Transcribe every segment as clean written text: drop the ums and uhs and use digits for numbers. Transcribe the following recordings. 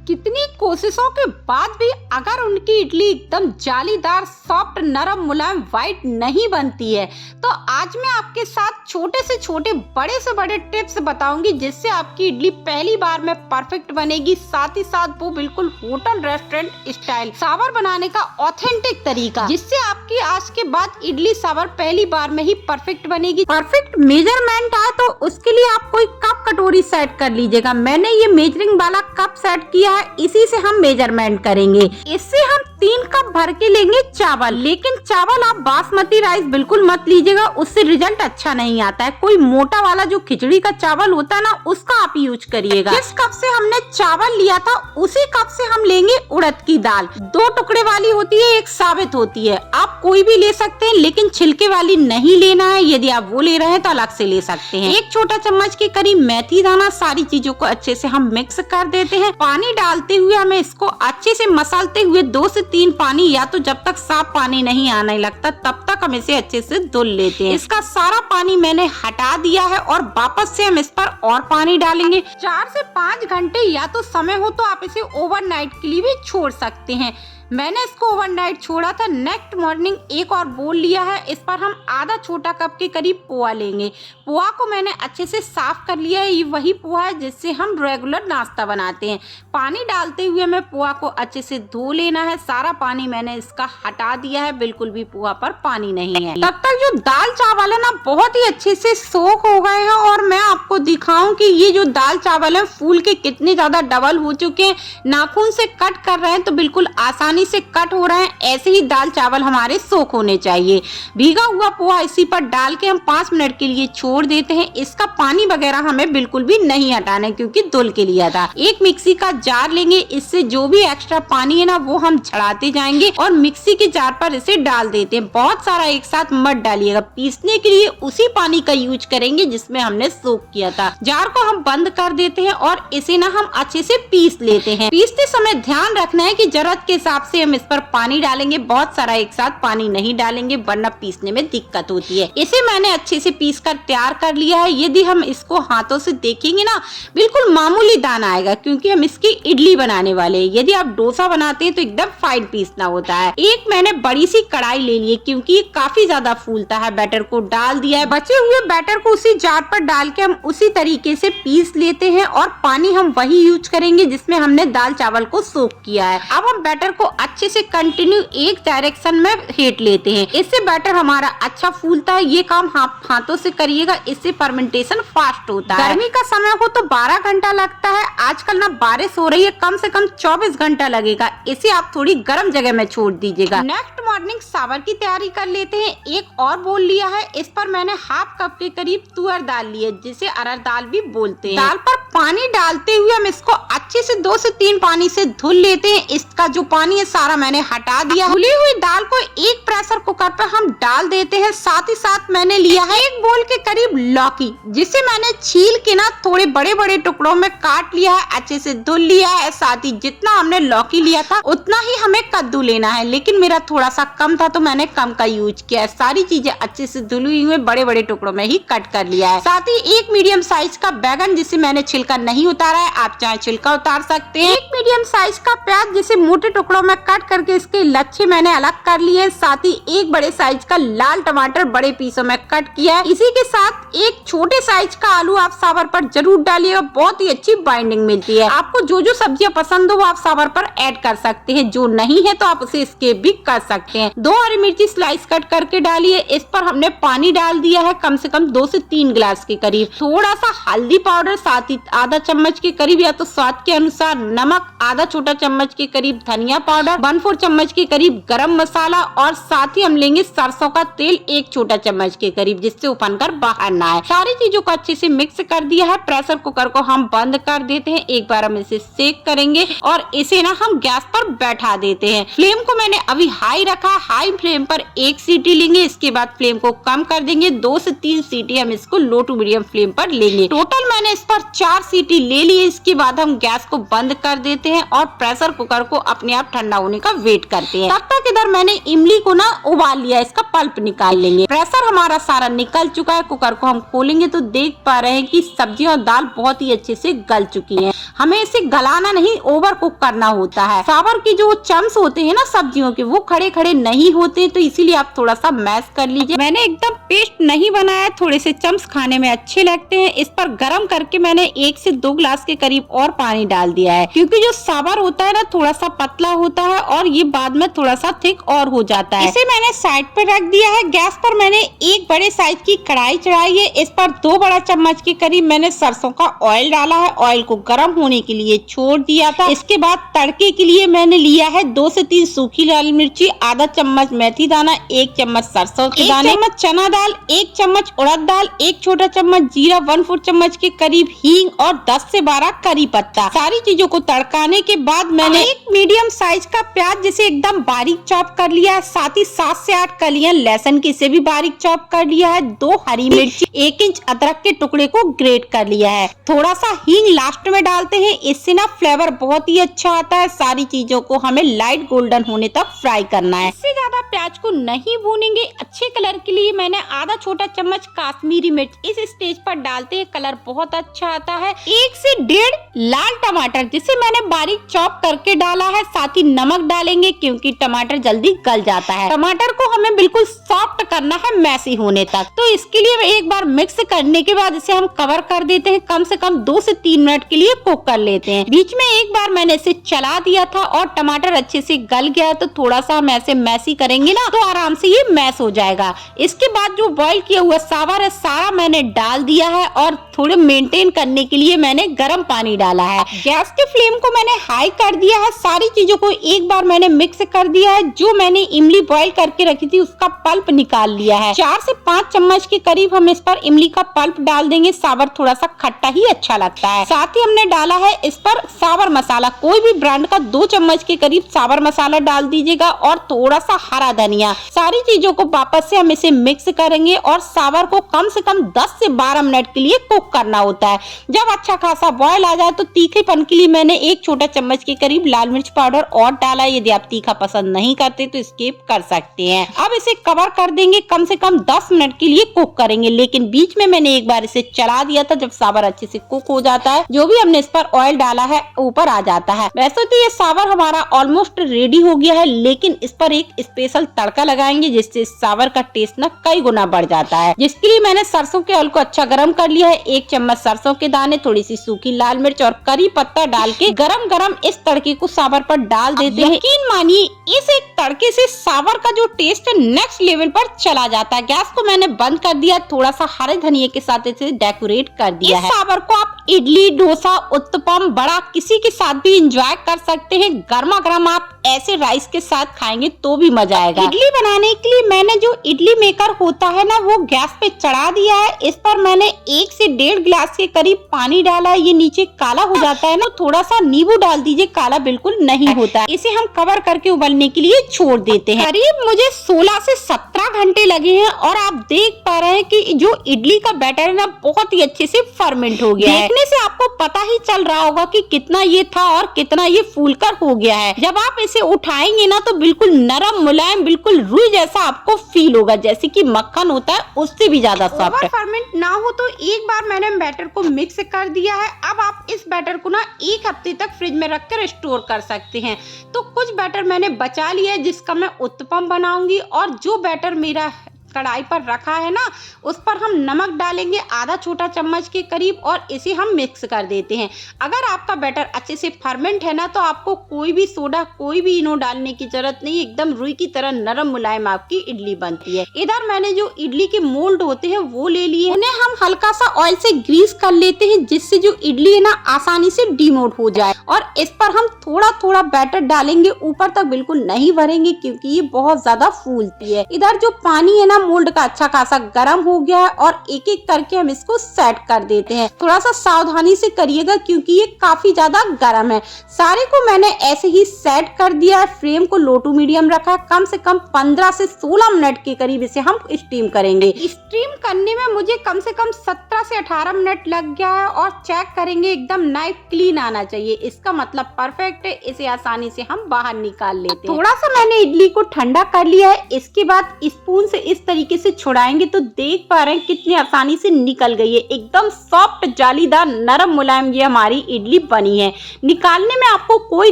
कितनी कोशिशों के बाद भी अगर उनकी इडली एकदम जालीदार, सॉफ्ट, नरम, मुलायम, वाइट नहीं बनती है तो आज मैं आपके साथ छोटे से छोटे, बड़े से बड़े टिप्स बताऊंगी जिससे आपकी इडली पहली बार में परफेक्ट बनेगी। साथ ही साथ वो बिल्कुल होटल रेस्टोरेंट स्टाइल सांभर बनाने का ऑथेंटिक तरीका, जिससे आपकी आज के बाद इडली सांभर पहली बार में ही परफेक्ट बनेगी। परफेक्ट मेजरमेंट आए तो उसके लिए आप कोई कप कटोरी सेट कर लीजिएगा। मैंने ये मेजरिंग वाला कप सेट किया है, इसी से हम मेजरमेंट करेंगे। इससे हम 3 कप भर के लेंगे चावल, लेकिन चावल आप बासमती राइस बिल्कुल मत लीजिएगा, उससे रिजल्ट अच्छा नहीं आता है। कोई मोटा वाला जो खिचड़ी का चावल होता है ना, उसका आप यूज करिएगा। जिस कप से हमने चावल लिया था उसी कप से हम लेंगे उड़द की दाल। 2 टुकड़े वाली होती है, एक साबित होती है। आप कोई भी ले सकते हैं, लेकिन छिलके वाली नहीं लेना है। यदि आप वो ले रहे हैं तो अलग से ले सकते हैं। 1 छोटा चम्मच के करीब मेथी दाना। सारी चीजों को अच्छे से हम मिक्स कर देते हैं। पानी डालते हुए हमें इसको अच्छे से मसलते हुए 2 से 3 पानी, या तो जब तक साफ पानी नहीं आने लगता तब तक हम इसे अच्छे से धुल लेते हैं। इसका सारा पानी मैंने हटा दिया है और वापस से हम इस पर और पानी डालेंगे। 4 से 5 घंटे या तो समय हो तो आप इसे ओवरनाइट के लिए भी छोड़ सकते हैं। मैंने इसको ओवरनाइट छोड़ा था। नेक्स्ट मॉर्निंग एक और बोल लिया है, इस पर हम आधा छोटा कप के करीब पोहा लेंगे। पोहा को मैंने अच्छे से साफ कर लिया है। ये वही पोहा है जिससे हम रेगुलर नाश्ता बनाते हैं। पानी डालते हुए हमें पोहा को अच्छे से धो लेना है। सारा पानी मैंने इसका हटा दिया है, बिल्कुल भी पोहा पर पानी नहीं है। तब तक जो दाल चावल है ना, बहुत ही अच्छे से सोख हो गए हैं और मैं आपको दिखाऊं कि ये जो दाल चावल है फूल के कितने ज्यादा डबल हो चुके हैं। नाखून से कट कर रहे हैं तो बिल्कुल आसानी से कट हो रहे हैं। ऐसे ही दाल चावल हमारे सोख होने चाहिए। भीगा हुआ पोहा इसी पर डाल के हम 5 मिनट के लिए छोड़ देते हैं। इसका पानी वगैरह हमें बिल्कुल भी नहीं हटाना है क्योंकि धुल के लिया था। एक मिक्सी का जार लेंगे, इससे जो भी एक्स्ट्रा पानी है ना वो हम छड़ाते जाएंगे और मिक्सी के जार पर इसे डाल देते हैं। बहुत सारा एक साथ मत डालिएगा। पीसने के लिए उसी पानी का यूज करेंगे जिसमें हमने सोख किया था। जार को हम बंद कर देते हैं और इसे ना हम अच्छे से पीस लेते हैं। पीसते समय ध्यान रखना है कि जरूरत के हिसाब से हम इस पर पानी डालेंगे। बहुत सारा एक साथ पानी नहीं डालेंगे वरना पीसने में दिक्कत होती है। इसे मैंने अच्छे से पीस कर तैयार कर लिया है। यदि हम इसको हाथों से देखेंगे ना, बिल्कुल मामूली दाना आएगा क्योंकि हम इसकी इडली बनाने वाले हैं। यदि आप डोसा बनाते हैं तो एकदम फाइन पीसना होता है। एक मैंने बड़ी सी कढ़ाई ले ली है क्योंकि ये काफी ज्यादा फूलता है। बैटर को डाल दिया है। बचे हुए बैटर को उसी जार पर डाल के हम उसी तरीके से पीस लेते हैं और पानी हम वही यूज करेंगे जिसमें हमने दाल चावल को सोक किया है। अब हम बैटर को अच्छे से कंटिन्यू एक डायरेक्शन में हेट लेते हैं। इससे बैटर हमारा अच्छा फूलता है। ये काम हाथों से करिएगा, इससे फर्मेंटेशन फास्ट होता है। गर्मी का समय हो तो 12 घंटा लगता है। आजकल ना बारिश हो रही है, कम से कम 24 घंटा लगेगा। इसे आप थोड़ी गर्म जगह में छोड़ दीजिएगा। नेक्स्ट मॉर्निंग सांभर की तैयारी कर लेते हैं। एक और बोल लिया है, इस पर मैंने हाफ कप के करीब तुअर दाल ली है, जिसे अरहर दाल भी बोलते हैं। दाल पर पानी डालते हुए हम इसको अच्छे से 2 से 3 पानी से धुल लेते हैं। इसका जो पानी है सारा मैंने हटा दिया। धुली हुई दाल को एक प्रेशर कुकर पर हम डाल देते हैं। साथ ही साथ मैंने लिया है 1 बोल के करीब लौकी, जिसे मैंने छील के ना थोड़े बड़े बड़े टुकड़ों में काट लिया है, अच्छे से धुल लिया है। साथ ही जितना हमने लौकी लिया था उतना ही हमें कद्दू लेना है, लेकिन मेरा थोड़ा सा कम था तो मैंने कम का यूज किया है। सारी चीजें अच्छे से धुली हुई बड़े बड़े टुकड़ों में ही कट कर लिया है। साथ ही 1 मीडियम साइज का बैगन, जिसे मैंने छिलका नहीं उतारा है, आप चाहे छिलका उतार सकते हैं। 1 मीडियम साइज का प्याज, जिसे मोटे टुकड़ों में कट करके इसके लच्छे मैंने अलग कर लिए। साथ ही 1 बड़े साइज का लाल टमाटर बड़े पीसों में कट किया है। इसी के साथ 1 छोटे साइज का आलू आप सांभर पर जरूर डालिएगा, बहुत ही अच्छी बाइंडिंग मिलती है। आपको जो जो सब्जियां पसंद हो वो आप सांभर पर ऐड कर सकते हैं, जो नहीं है तो आप उसे स्किप भी कर सकते हैं। 2 हरी मिर्ची स्लाइस कट करके डालिए। इस पर हमने पानी डाल दिया है, कम से कम 2 से 3 गिलास के करीब। थोड़ा सा हल्दी पाउडर, साथ ही आधा चम्मच के करीब या तो स्वाद के अनुसार नमक, आधा छोटा चम्मच के करीब धनिया पाउडर, 1/4 चम्मच के करीब गरम मसाला और साथ ही हम लेंगे सरसों का तेल 1 छोटा चम्मच के करीब, जिससे उफन कर बाहर ना आए। सारी चीजों को अच्छे से मिक्स कर दिया है। प्रेशर कुकर को हम बंद कर देते हैं। एक बार हम इसे सेक करेंगे और इसे ना हम गैस पर बैठा देते हैं। फ्लेम को मैंने अभी हाई रखा। हाई फ्लेम पर 1 सीटी लेंगे, इसके बाद फ्लेम को कम कर देंगे। 2 से 3 सीटी हम इसको लो टू मीडियम फ्लेम पर लेंगे। टोटल मैंने इस पर 4 सीटी ले ली। इसके बाद हम गैस को बंद कर देते हैं और प्रेशर कुकर को अपने आप ठंडा होने का वेट करते हैं। तब तक इधर मैंने इमली को ना उबाल लिया, इसका पल्प निकाल लेंगे। प्रेशर हमारा सारा निकल चुका है। कुकर को हम खोलेंगे तो देख पा रहे हैं कि सब्जी और दाल बहुत ही अच्छे से गल चुकी हैं। हमें इसे गलाना नहीं, ओवर कुक करना होता है। सांभर की जो चम्स होते हैं ना सब्जियों के, वो खड़े खड़े नहीं होते, तो इसीलिए आप थोड़ा सा मैश कर लीजिए। मैंने एकदम पेस्ट नहीं बनाया, थोड़े से चम्स खाने में अच्छे लगते हैं। इस पर गरम करके मैंने 1 से 2 गिलास के करीब और पानी डाल दिया है, क्योंकि जो सांभर होता है ना थोड़ा सा पतला होता है और ये बाद में थोड़ा सा थिक और हो जाता है। इसे मैंने साइड पे रख दिया है। गैस पर मैंने एक बड़े साइज की कढ़ाई चढ़ाई है। इस पर 2 बड़ा चम्मच के करीब मैंने सरसों का ऑयल डाला है। ऑयल को गर्म होने के लिए छोड़ दिया था। इसके बाद तड़के के लिए मैंने लिया है 2 से 3 सूखी लाल मिर्ची, आधा चम्मच मेथी दाना, 1 चम्मच सरसों के दाने, 1 चम्मच चना दाल, 1 चम्मच उड़द दाल, 1 छोटा चम्मच जीरा, 1/4 चम्मच के करीब हींग और 10 से 12 करी पत्ता। सारी चीजों को तड़काने के बाद मैंने एक मीडियम साइज का प्याज जिसे एकदम बारीक चॉप कर लिया है, साथ ही 7 से 8 कलियां लहसुन की से भी बारीक चॉप कर लिया है, 2 हरी मिर्ची, 1 इंच अदरक के टुकड़े को ग्रेट कर लिया है। थोड़ा सा हींग लास्ट में डालते हैं, इससे ना फ्लेवर बहुत ही अच्छा आता है। सारी चीजों को हमें लाइट गोल्डन होने तक फ्राई करना है। इससे ज्यादा प्याज को नहीं भूनेंगे। अच्छे कलर के लिए मैंने आधा छोटा चम्मच काश्मीरी मिर्च इस स्टेज पर डालते हैं, कलर बहुत अच्छा आता है। 1 से 1.5 लाल टमाटर जिसे मैंने बारीक चॉप करके डाला है, साथ ही नमक डालेंगे क्योंकि टमाटर जल्दी गल जाता है। टमाटर को हमें बिल्कुल सॉफ्ट करना है, मैसी होने तक। तो इसके लिए एक बार मिक्स करने के बाद इसे हम कवर कर देते हैं। कम से कम 2 से 3 मिनट के लिए कुक कर लेते हैं। बीच में एक बार मैंने इसे चला दिया था और टमाटर अच्छे से गल गया, तो थोड़ा सा हम ऐसे मैसी करेंगे ना तो आराम से ये मैश हो जाएगा। इसके बाद जो बॉईल किया हुआ सांभर है सारा मैंने डाल दिया है और थोड़े मेंटेन करने के लिए मैंने गर्म पानी डाला है। गैस के फ्लेम को मैंने हाई कर दिया है। सारी चीजों को एक बार मैंने मिक्स कर दिया है। जो मैंने इमली बॉईल करके रखी थी उसका पल्प निकाल लिया है। 4 से 5 चम्मच के करीब हम इस पर इमली का पल्प डाल देंगे। सांभर थोड़ा सा खट्टा ही अच्छा लगता है। साथ ही हमने डाला है इस पर सांभर मसाला, कोई भी ब्रांड का 2 चम्मच के करीब सांभर मसाला डाल दीजिएगा और थोड़ा सा हरा धनिया। सारी चीजों को वापस से हम इसे मिक्स करेंगे और सांभर को कम से कम 10 से 12 मिनट के लिए कुक करना होता है। जब अच्छा खासा बॉयल आ जाए तो तीखेपन के लिए मैंने 1 छोटा चम्मच के करीब लाल मिर्च पाउडर और डाला। यदि आप तीखा पसंद नहीं करते तो स्किप कर सकते हैं। अब इसे कवर कर देंगे, कम से कम 10 मिनट के लिए कुक करेंगे, लेकिन बीच में मैंने एक बार इसे चला दिया था। जब सांभर अच्छे से कुक हो जाता है, जो भी हमने इस पर ऑयल डाला है ऊपर आ जाता है। वैसे तो ये सांभर हमारा ऑलमोस्ट रेडी हो गया है, लेकिन इस पर एक स्पेशल तड़का लगाएंगे जिससे सांभर का टेस्ट ना कई गुना बढ़ जाता है। जिसके लिए मैंने सरसों के ऑयल को अच्छा गर्म कर लिया है। 1 चम्मच सरसों के दाने, थोड़ी सी सूखी लाल मिर्च और करी पत्ता डाल के गरम गरम इस तड़के को सांभर पर डाल देते हैं। यकीन मानिए इस एक तड़के से सांभर का जो टेस्ट है नेक्स्ट लेवल पर चला जाता है। गैस को मैंने बंद कर दिया, थोड़ा सा हरे धनिये के साथ इसे डेकोरेट कर दिया है। सांभर को आप इडली, डोसा, उत्तपम, बड़ा किसी के साथ भी एंजॉय कर सकते हैं। गर्मा गर्म आप ऐसे राइस के साथ खाएंगे तो भी मजा आएगा। इडली बनाने के लिए मैंने जो इडली मेकर होता है ना वो गैस पे चढ़ा दिया है। इस पर मैंने 1 से 1.5 गिलास के करीब पानी डाला है। ये नीचे काला हो जाता है ना, थोड़ा सा नींबू डाल दीजिए, काला बिल्कुल नहीं होता है। इसे हम कवर करके उबलने के लिए छोड़ देते हैं। करीब मुझे 16 से 17 घंटे लगे हैं और आप देख पा रहे हैं कि जो इडली का बैटर है ना बहुत ही अच्छे से फर्मेंट हो गया है। देखने से आपको पता ही चल रहा होगा कि कितना ये था और कितना ये फूलकर हो गया है। जब आप इसे उठाएंगे ना तो बिल्कुल नरम मुलायम, बिल्कुल रुई जैसा आपको फील होगा, जैसे कि मक्खन होता है उससे भी ज्यादा सॉफ्ट है। फर्मेंट ना हो तो एक बार मैंने बैटर को मिक्स कर दिया है। अब आप इस बैटर को ना 1 हफ्ते तक फ्रिज में रखकर स्टोर कर सकते हैं। तो कुछ बैटर मैंने बचा लिया है जिसका मैं उत्तपम बनाऊंगी, और जो बैटर मेरा कढ़ाई पर रखा है ना उस पर हम नमक डालेंगे आधा छोटा चम्मच के करीब और इसे हम मिक्स कर देते हैं। अगर आपका बैटर अच्छे से फर्मेंट है ना तो आपको कोई भी सोडा, कोई भी इनो डालने की जरूरत नहीं। एकदम रुई की तरह नरम मुलायम आपकी इडली बनती है। इधर मैंने जो इडली के मोल्ड होते हैं वो ले लिए, उन्हें हम हल्का सा ऑयल से ग्रीस कर लेते हैं जिससे जो इडली है ना आसानी से डीमोल्ड हो जाए। और इस पर हम थोड़ा थोड़ा बैटर डालेंगे, ऊपर तक बिल्कुल नहीं भरेंगे क्योंकि ये बहुत ज्यादा फूलती है। इधर जो पानी है ना मोल्ड का अच्छा खासा गर्म हो गया है और एक एक करके हम इसको सेट कर देते हैं। थोड़ा सा सावधानी से करिएगा क्योंकि ये काफी ज्यादा गर्म है। सारे को मैंने ऐसे ही सेट कर दिया है। फ्लेम को लो टू मीडियम रखा है। कम से कम 15 से 16 मिनट के करीब इसे हम स्टीम करेंगे। स्टीम करने में मुझे कम से कम 17 से 18 मिनट लग गया है और चेक करेंगे एकदम नाइफ क्लीन आना चाहिए, इसका मतलब परफेक्ट है। इसे आसानी से हम बाहर निकाल लेते हैं। थोड़ा सा मैंने इडली को ठंडा कर लिया है। इसके बाद स्पून से इस तरीके से छुड़ाएंगे तो देख पा रहे हैं कितनी आसानी से निकल गई है। एकदम सॉफ्ट जालीदार नरम मुलायम ये हमारी इडली बनी है। निकालने में आपको कोई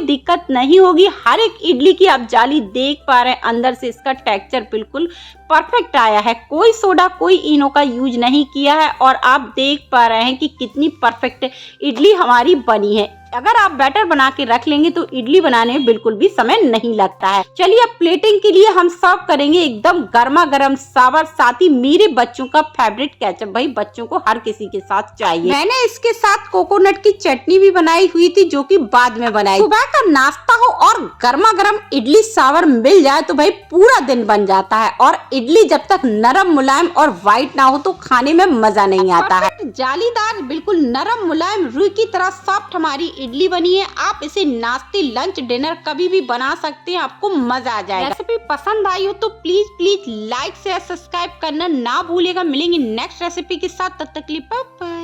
दिक्कत नहीं होगी। हर एक इडली की आप जाली देख पा रहे हैं, अंदर से इसका टेक्सचर बिल्कुल परफेक्ट आया है। कोई सोडा कोई इनो का यूज नहीं किया है और आप देख पा रहे हैं कि कितनी परफेक्ट इडली हमारी बनी है। अगर आप बैटर बना के रख लेंगे तो इडली बनाने में बिल्कुल भी समय नहीं लगता है। चलिए अब प्लेटिंग के लिए हम सर्व करेंगे एकदम गर्मा गर्म सावर, साथ ही मेरे बच्चों का फेवरेट केचप। भाई बच्चों को हर किसी के साथ चाहिए। मैंने इसके साथ कोकोनट की चटनी भी बनाई हुई थी जो कि बाद में बनाई। सुबह का नाश्ता हो और गर्मा गर्म इडली सावर मिल जाए तो भाई पूरा दिन बन जाता है। और इडली जब तक नरम मुलायम और व्हाइट ना हो तो खाने में मजा नहीं आता है। जालीदार बिल्कुल नरम मुलायम रुई की तरह सॉफ्ट हमारी इडली बनी है। आप इसे नाश्ते लंच डिनर कभी भी बना सकते हैं, आपको मजा आ जाएगा। रेसिपी पसंद आई हो तो please please like share subscribe करना ना भूलिएगा। मिलेंगे नेक्स्ट रेसिपी के साथ, तब तक के लिए बाय बाय।